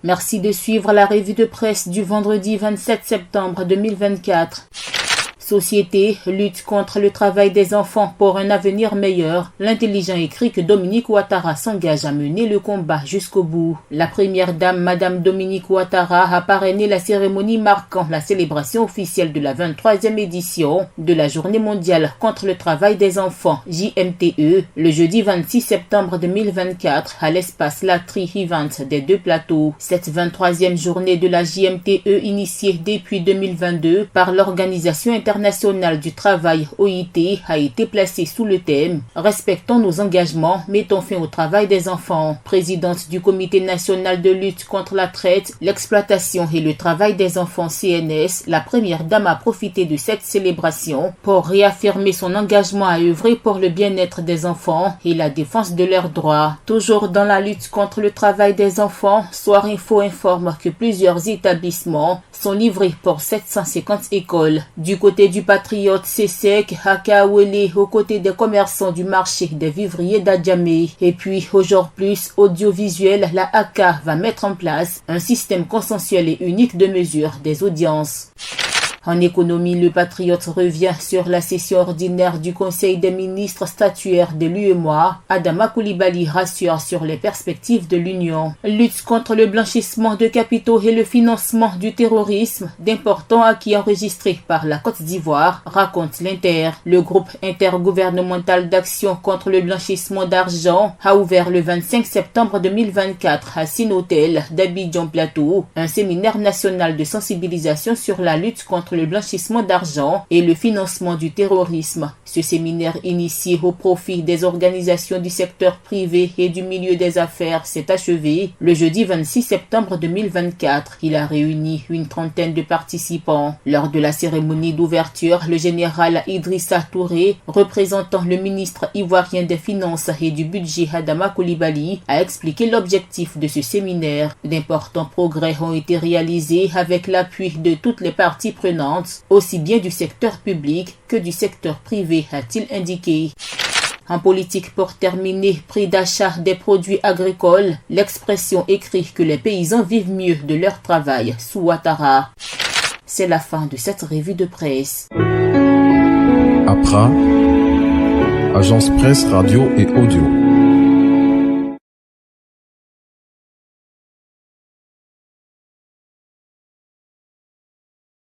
Merci de suivre la revue de presse du vendredi 27 septembre 2024. Société, lutte contre le travail des enfants pour un avenir meilleur. L'intelligent écrit que Dominique Ouattara s'engage à mener le combat jusqu'au bout. La première dame, Madame Dominique Ouattara, a parrainé la cérémonie marquant la célébration officielle de la 23e édition de la Journée mondiale contre le travail des enfants, JMTE, le jeudi 26 septembre 2024 à l'espace Latry Event des Deux Plateaux. Cette 23e journée de la JMTE, initiée depuis 2022 par l'Organisation internationale du travail OIT, a été placée sous le thème « Respectons nos engagements, mettons fin au travail des enfants ». Présidente du Comité national de lutte contre la traite, l'exploitation et le travail des enfants CNS, la première dame a profité de cette célébration pour réaffirmer son engagement à œuvrer pour le bien-être des enfants et la défense de leurs droits. Toujours dans la lutte contre le travail des enfants, Soir Info informe que plusieurs établissements sont livrés pour 750 écoles. Du côté du patriote CSEC, Akaouele, aux côtés des commerçants du marché des vivriers d'Adjamé. Et puis, aujourd'hui, audiovisuel, la AK va mettre en place un système consensuel et unique de mesure des audiences. En économie, le patriote revient sur la session ordinaire du Conseil des ministres statuaires de l'UEMOA. Adama Coulibaly rassure sur les perspectives de l'Union. Lutte contre le blanchissement de capitaux et le financement du terrorisme, d'importants acquis enregistrés par la Côte d'Ivoire, raconte l'Inter. Le groupe intergouvernemental d'action contre le blanchissement d'argent a ouvert le 25 septembre 2024 à Sinotel d'Abidjan Plateau un séminaire national de sensibilisation sur la lutte contre le blanchissement d'argent et le financement du terrorisme. Ce séminaire initié au profit des organisations du secteur privé et du milieu des affaires s'est achevé le jeudi 26 septembre 2024. Il a réuni une trentaine de participants. Lors de la cérémonie d'ouverture, le général Idrissa Touré, représentant le ministre ivoirien des Finances et du Budget Adama Coulibaly, a expliqué l'objectif de ce séminaire. D'importants progrès ont été réalisés avec l'appui de toutes les parties prenantes, aussi bien du secteur public que du secteur privé, a-t-il indiqué. En politique, pour terminer, prix d'achat des produits agricoles, l'expression écrit que les paysans vivent mieux de leur travail sous Ouattara. C'est la fin de cette revue de presse. APRA, Agence Presse Radio et Audio.